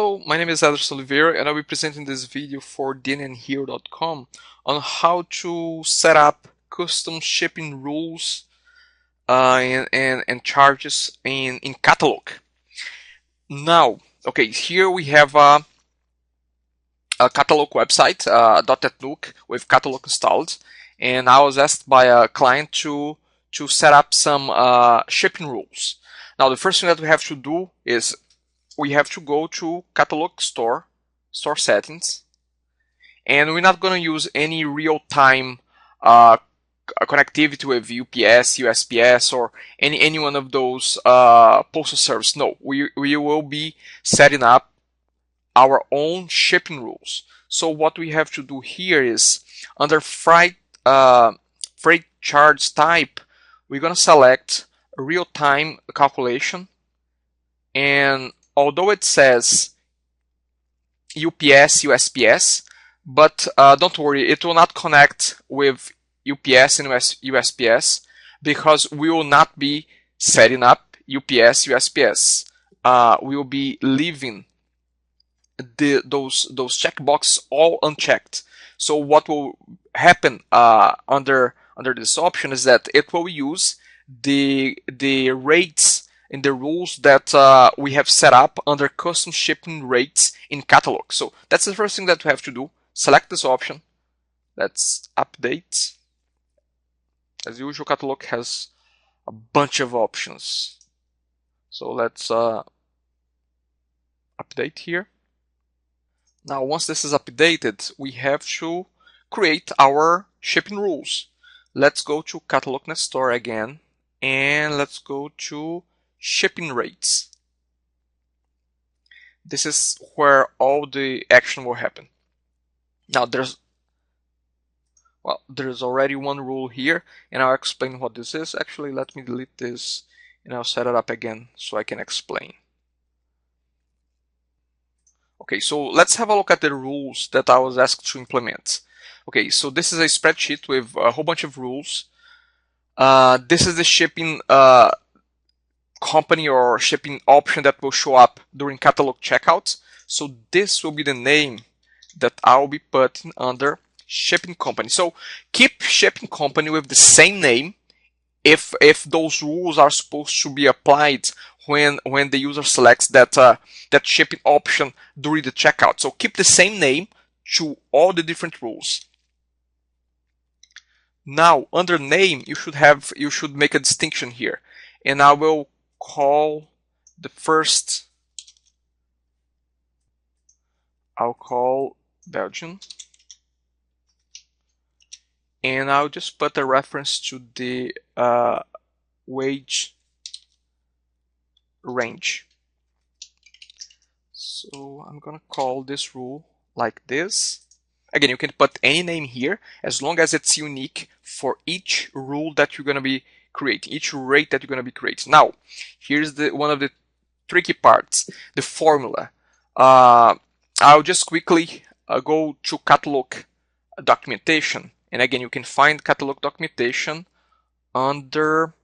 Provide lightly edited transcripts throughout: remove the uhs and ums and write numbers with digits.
Hello, my name is Ederson Oliveira and I'll be presenting this video for DotNetNuke.com on how to set up custom shipping rules and charges in Catalook. Now, okay, here we have a Catalook website, .NetNuke with Catalook installed, and I was asked by a client to set up some shipping rules. Now, the first thing that we have to do is we have to go to Catalook store settings, and we're not going to use any real-time connectivity with UPS, USPS, or any one of those postal service. No, we will be setting up our own shipping rules. So what we have to do here is under freight charge type, we're going to select real-time calculation, and although it says UPS, USPS, but don't worry, it will not connect with UPS and USPS because we will not be setting up UPS, USPS. We will be leaving those checkboxes all unchecked. So what will happen under this option is that it will use the rates in the rules that we have set up under custom shipping rates in Catalook. So that's the first thing that we have to do. Select this option. Let's update. As usual, Catalook has a bunch of options. So let's update here. Now, once this is updated, we have to create our shipping rules. Let's go to Catalook.net Store again, and let's go to shipping rates. This is where all the action will happen. Now there's already one rule here, and I'll explain what this is. Actually, let me delete this and I'll set it up again so I can explain. Okay, so let's have a look at the rules that I was asked to implement. Okay, so this is a spreadsheet with a whole bunch of rules. This is the shipping company or shipping option that will show up during Catalook checkouts. So this will be the name that I'll be putting under shipping company. So keep shipping company with the same name if those rules are supposed to be applied when the user selects that shipping option during the checkout. So keep the same name to all the different rules. Now under name, you should make a distinction here, and I will call the first, I'll call Belgium, and I'll just put a reference to the wage range. So I'm gonna call this rule like this. Again, you can put any name here as long as it's unique for each rule that you're gonna be creating, each rate that you're going to be creating. Now, here's one of the tricky parts, the formula. I'll just quickly go to Catalook documentation, and again, you can find Catalook documentation under,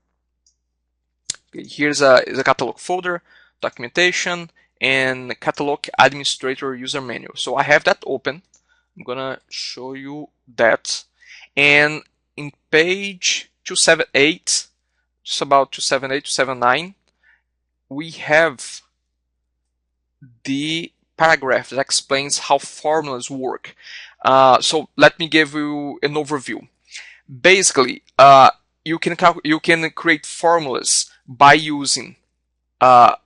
here's a Catalook folder, documentation, and Catalook administrator user manual. So I have that open. I'm gonna show you that, and in page 278, just about 278, 279, we have the paragraph that explains how formulas work. So let me give you an overview. Basically, you can create formulas by using a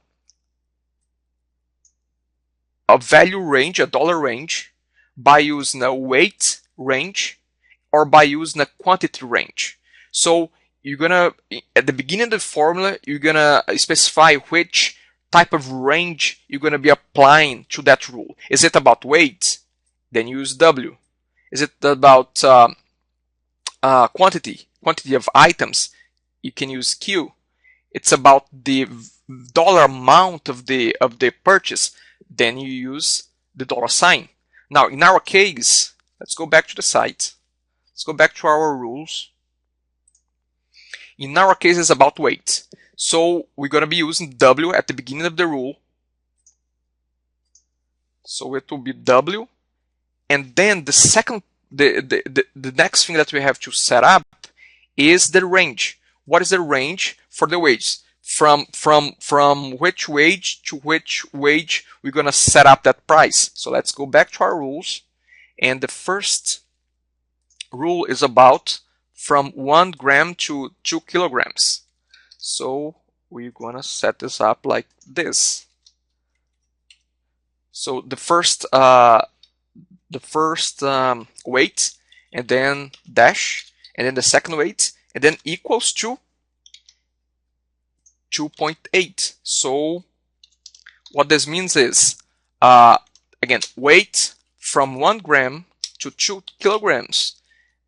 value range, a dollar range, by using a weight range, or by using a quantity range. So you're gonna, at the beginning of the formula, you're gonna specify which type of range you're gonna be applying to that rule. Is it about weight? Then use W. Is it about quantity of items? You can use Q. It's about the dollar amount of the purchase. Then you use the dollar sign. Now, in our case, let's go back to the site. Let's go back to our rules. In our case, it's about weight. So we're going to be using W at the beginning of the rule. So it will be W. And then the next thing that we have to set up is the range. What is the range for the wages? From which wage to which wage we're gonna set up that price. So let's go back to our rules. And the first rule is about from 1 gram to 2 kilograms. So we're gonna set this up like this. So the first weight, and then dash, and then the second weight, and then equals to 2.8. So what this means is, again, weight from 1 gram to 2 kilograms,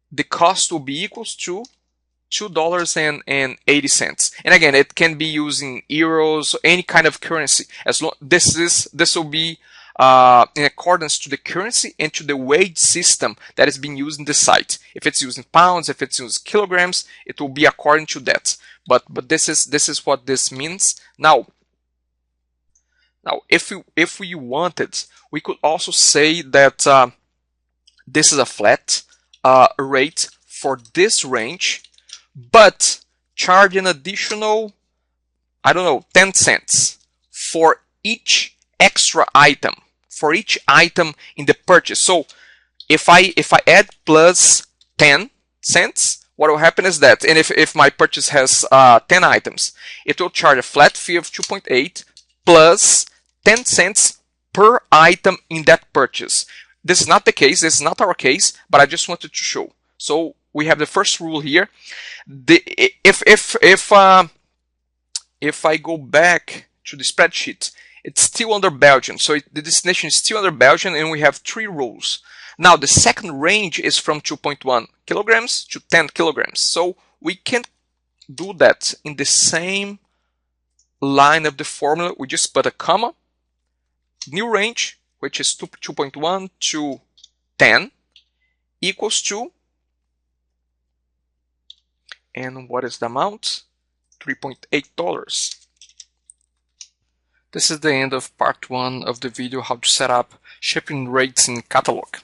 the cost will be equals to $2.80. And again, it can be using euros, any kind of currency. As long this will be in accordance to the currency and to the wage system that is being used in the site. If it's using pounds, if it's using kilograms, it will be according to that. But this is what this means. Now if we wanted, we could also say that this is a flat rate for this range, but charge an additional, I don't know, 10 cents for each extra item, for each item in the purchase. So if I add plus 10 cents, what will happen is that, and if my purchase has 10 items, it will charge a flat fee of 2.8 plus 10 cents per item in that purchase. This is not the case, this is not our case, but I just wanted to show. So we have the first rule here. If I go back to the spreadsheet, it's still under Belgium. So the destination is still under Belgium, and we have 3 rules. Now the second range is from 2.1 kilograms to 10 kilograms. So we can do that in the same line of the formula. We just put a comma, new range, which is 2.1 to 10, equals to, and what is the amount? $3.8. This is the end of part 1 of the video how to set up shipping rates in Catalook.